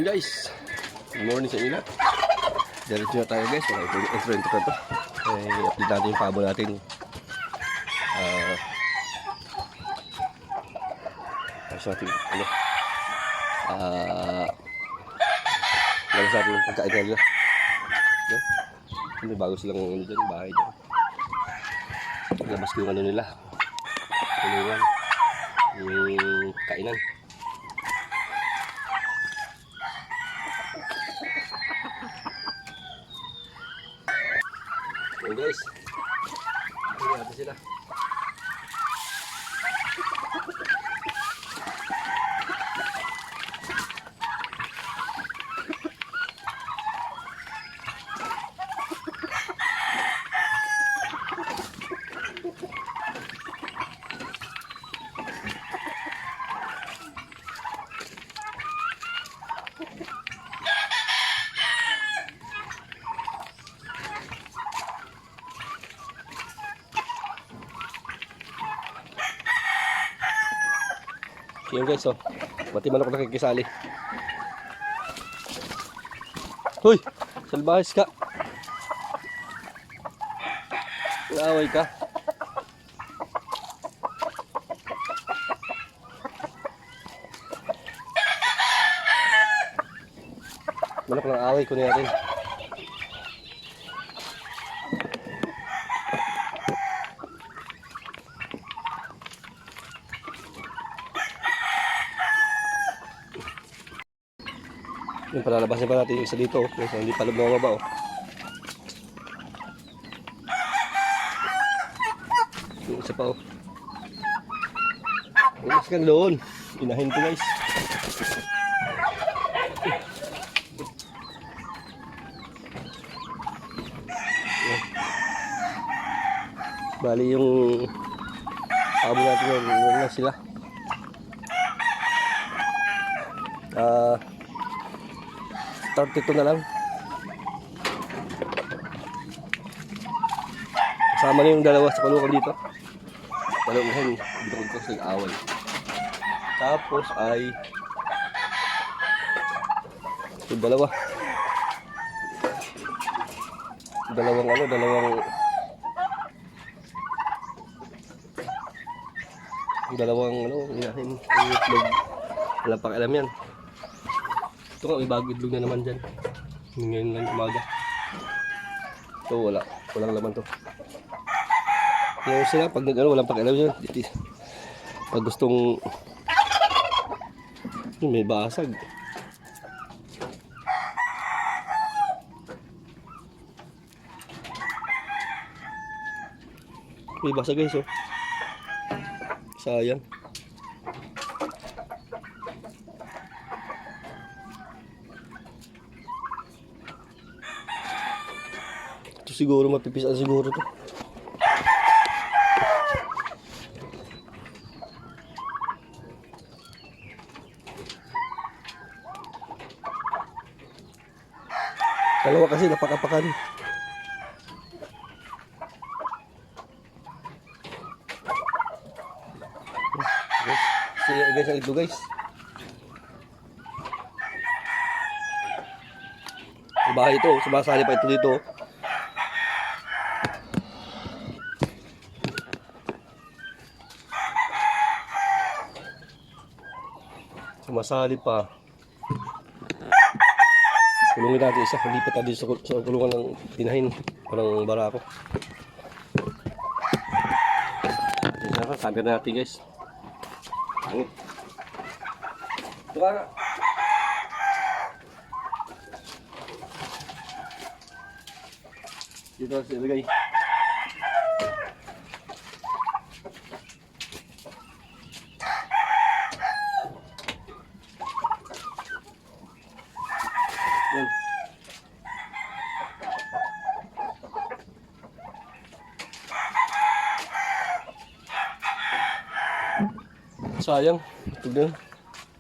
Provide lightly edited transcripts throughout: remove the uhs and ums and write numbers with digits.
Hey guys, good morning sa inyo lahat. Diretso na tayo guys, wala itong intro na to. Update natin yung pabo natin. Ayos natin, labas natin yung pagkain nila. May bago silang bahay dyan. Labas ko yung ano nila. Tulungan. Yung kainan. Okay guys, tingnan natin sila. Yan guys, oh. Pati manok nakikisali. Hoy! Salbahis ka! Naaway ka. Manok ng away ko na natin. Yung palalabasin pa natin yung isa dito, so hindi pa lumababa, oh. Yung isa pa, oh. Ulas kang doon. Inahin ko guys. Bali yung pabo natin yun na sila. 32 na lang. Kasama na yung dalawa sa kulungan dito. Dalawang dito ko sa awal. Tapos ay yung dalawang inahin yung itlog. Wala pang alam yan. Ito nga, may bagong itlog na naman dyan. Ngayon lang umaga. Ito walang laman to. Ngayon sila, pag walang pakialam yun. Pag gustong may basag. May basag guys, oh. Sayang. Siguro mapipisan siguro to. Dalawa kasi napakapakan. Guys, ang ito guys. Bahay ito, sumasali pa ito dito. Sumasali pa. Kulungin natin isa. Lipat natin sa kulungan ng tinahin. Parang barako. Sabi na natin guys. Ito ka nga. Dito sa ilagay. Sayang, ito din.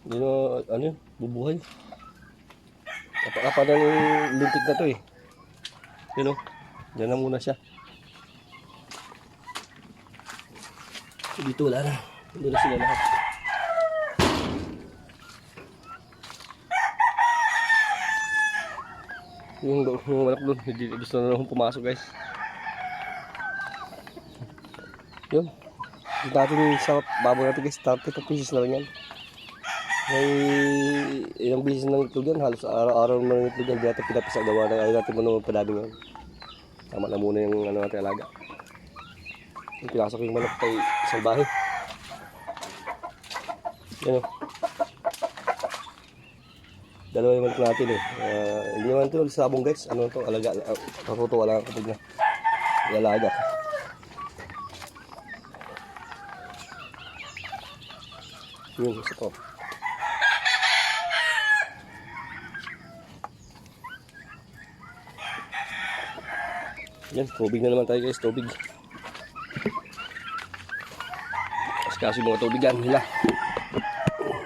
Hindi na, ano yun, bubuhay. Kapag ng lintik na to eh. Yun o, dyan na muna siya. Dito wala na. Doon na sila lahat. Yung manok doon, hindi gusto na lang pumasok guys. Yun. Dito natin sa baboy natin guys, 30 pieces na lang yan. May ilang beses ng itlog yan, halos araw-araw naman ng itlog yan. Hindi natin pinapisa gawa na ayaw natin muna padaming yan. Tama na muna yung ano natin alaga. Yung pinasok yung manok kay salbahe. Yan o. Dalawa yung manok natin eh. Hindi naman ito sabong guys. Ano ito? Alaga. Natutuwa lang kapag na alaga. Yun, isa po. Yan, tubig na naman tayo guys, tubig. Kasi mga tubig yan nila.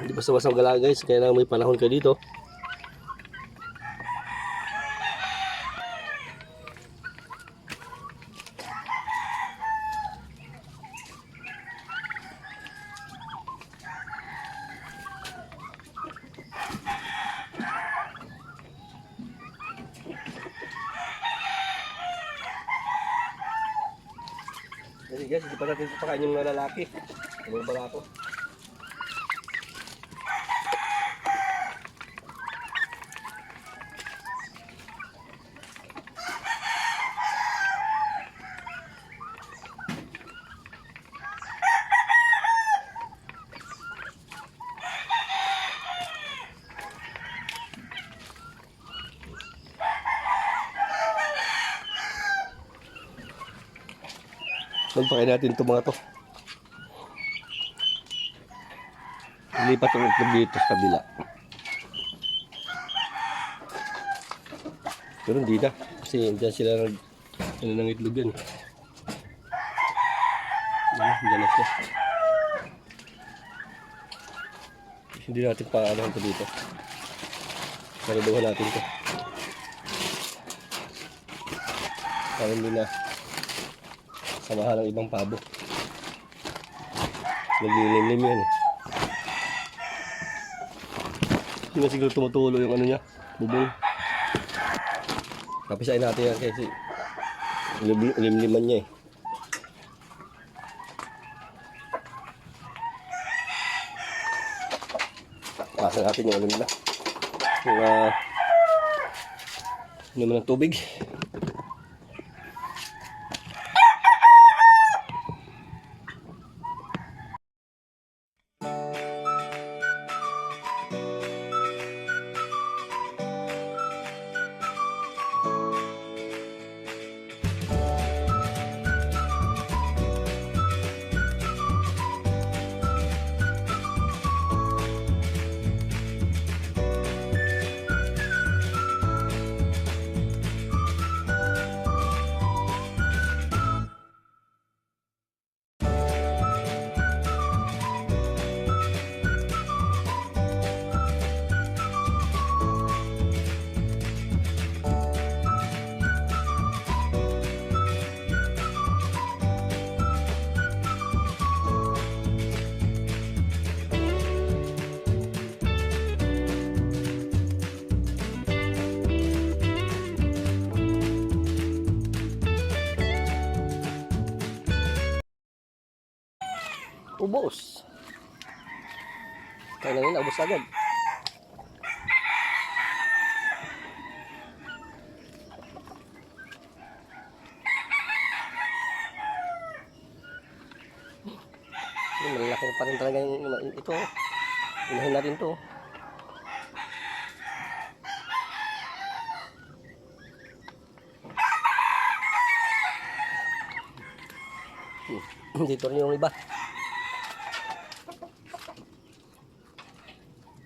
Hindi basta-basta magalaga guys, kaya lang may panahon kayo dito. Kasi guys, hindi pa natin pakain yung mga lalaki. Ano ba ako? Magpakain natin itong mga to. Lipat yung itlog dito sa kabila. Pero hindi na. Kasi dyan sila ng itlog yan. Dyan na siya. Hindi natin paano ito dito. Saluduhan natin ito. Para hindi na samahan ng ibang pabo. Naglilimlim yan eh. Hindi na siguro tumutulo yung ano niya, bubong. Kapisain natin yan kasi limliman niya eh. Pasa natin yung ano nila. Yung naman ng tubig. Ubos. Kaya na yun, ubos agad. Malaki pa rin talaga yung ito. Unahin natin ito. Dito rin yung iba.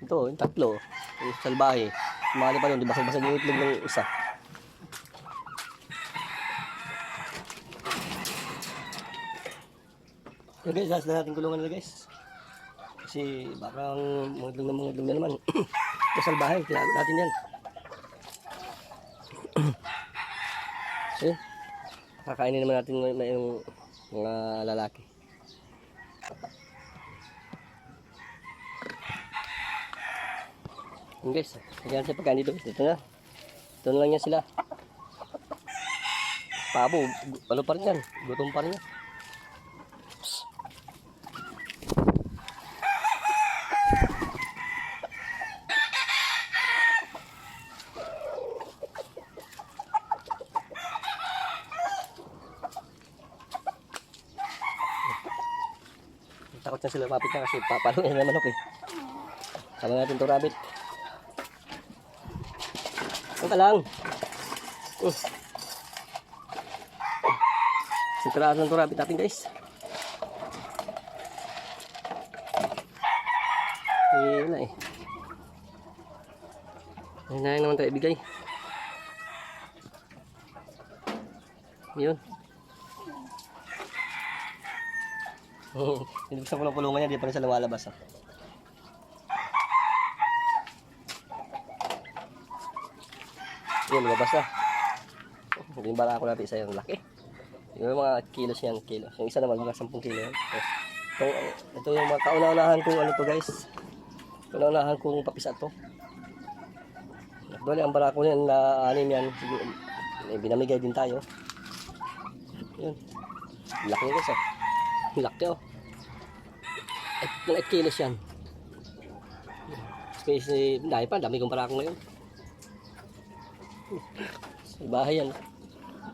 Ito, yung tatlo. Yung salbahe. Kumali pa doon, di basag-basag yung itlog ng isa. So guys, last na natin kulungan na guys. Kasi baka mga itlog na naman. Ito salbahe, tinago natin yan. So, kakainin naman natin yung mga lalaki. Guys, kaya sa pagkain dito na. Ito na lang yan sila. Pabo, ano pa rin yan? Gutom pa rin yan. Takot na sila mapit na kasi papalo na manok eh. Sama natin ito rabbit. Ang ka lang. Sintaraan ng ito rabbit natin guys. Eh wala eh. Ayun na naman tayo ibigay. Yun. Hindi ko sa pulungan niya, di pa rin siya lumalabas. Yun, lumabas na. Yung barako natin isa yung laki. Yung mga kilos yan, kilos. Yung isa naman, mga 10 kilo yan. Ito yung mga kauna-unahan kong ano to guys. Kauna-unahan kong papisa to. Doon ang barako yan na anim yan. Binamigay din tayo. Yun. Laki niya guys. Laki oh. 8 kilos yan. Kasi dami kong barako ngayon. Sa bahay yan.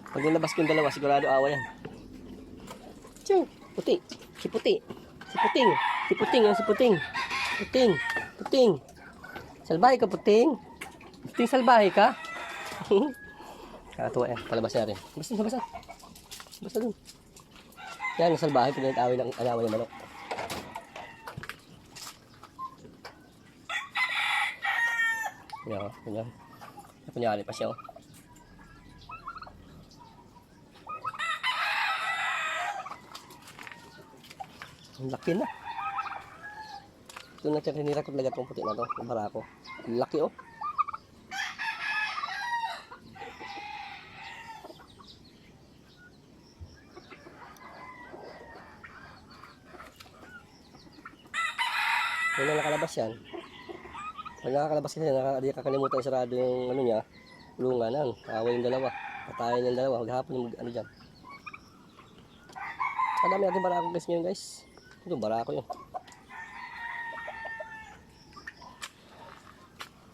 Pag nilabas ko yung dalawa, sigurado awa yan. Tiyo, puti. Si puti. Si puting. Si puting yan, si puting. Puting. Puting. Salbahe ka, puting. Puting salbahe ka. Kakatuwa yan. Palabas na rin. Basta. Basta dun. Yan, salbahe. Pinag-away ng alawa ng manok. Yan. Kunyari pa siya oh. Ang laki na. Ito na siya tinira ko talaga itong puti na ito. Yung barako. Ang laki oh. Kung nakalabas yan. Pag nakakalabas kasi, di kakalimutan sarado yung ano niya. Kulungan. Away yung dalawa. Patayin yung dalawa. Maghapon yung ano dyan. Ang dami natin barako guys ngayon guys. Ito barako yun.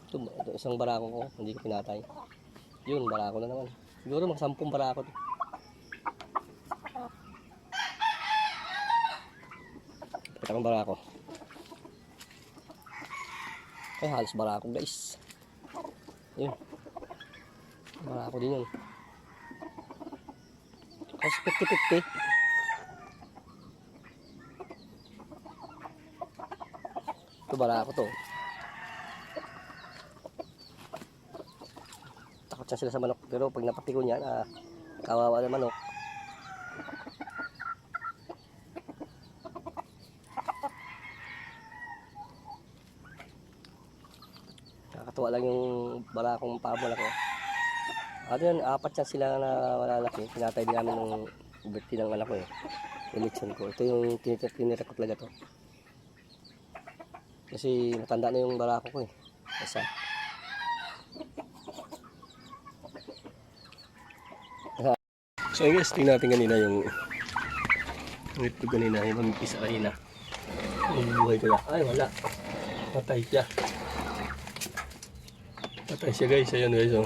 Ito isang barako ko. Hindi ko pinatay. Yun barako na naman. Siguro mga 10 barako to. Ito ang barako. Ay halos barako guys. Yun. Barako din yun. Kasi 50-50. Ito barako to. Takot siya sila sa manok. Pero pag napatiko niya, kawawa na manok. Nakakatuwa lang yung barakong pamulak ko. Ano yun, 4 yan sila na malalaki. Pinatay din namin ng birthday ng anak ko eh. Election ko. Ito yung tinira ko talaga to. Kasi matanda na yung barako ko eh. Isa. So guys, tingnan natin kanina yung ito kanina, yung mamipisa kanina. Yung buhay ko na. Ay wala. Patay siya. Patay siya guys. Ayan guys oh.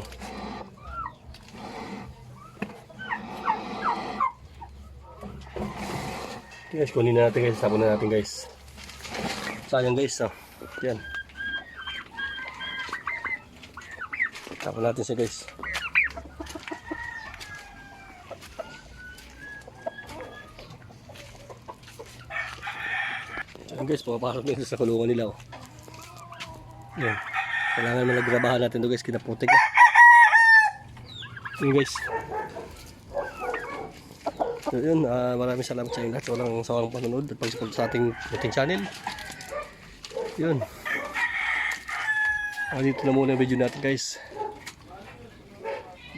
Guys, kunin na natin guys. Sabon na natin guys. Sayang guys oh. Yan. Sabon natin siya guys. Yan guys, pumapasok nito sa kulungan nila oh. Yan. Kailangan malagrabahan natin ito guys, kinaputik oh. Yan guys. So yun, maraming salamat sa inyo lahat. Walang sawang panonood at pag-support sa ating channel. Yun. Dito na muna yung video natin guys.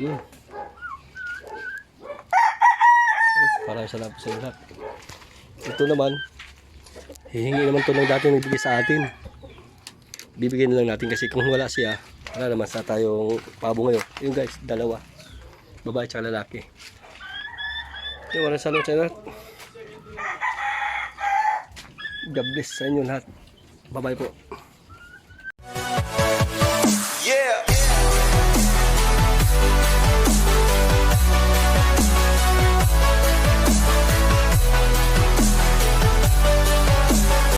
Yun. Maraming salamat sa inyo lahat. Ito naman, hihingi naman ito ng dati nagbigay sa atin. Bibigyan na lang natin kasi kung wala siya, Wala naman sa tayong pabo ngayon. Yung guys, dalawa. Babae tsaka lalaki. Yung maraming salamat sa inyo lahat. God bless sa inyo lahat. Bye-bye po. Yeah.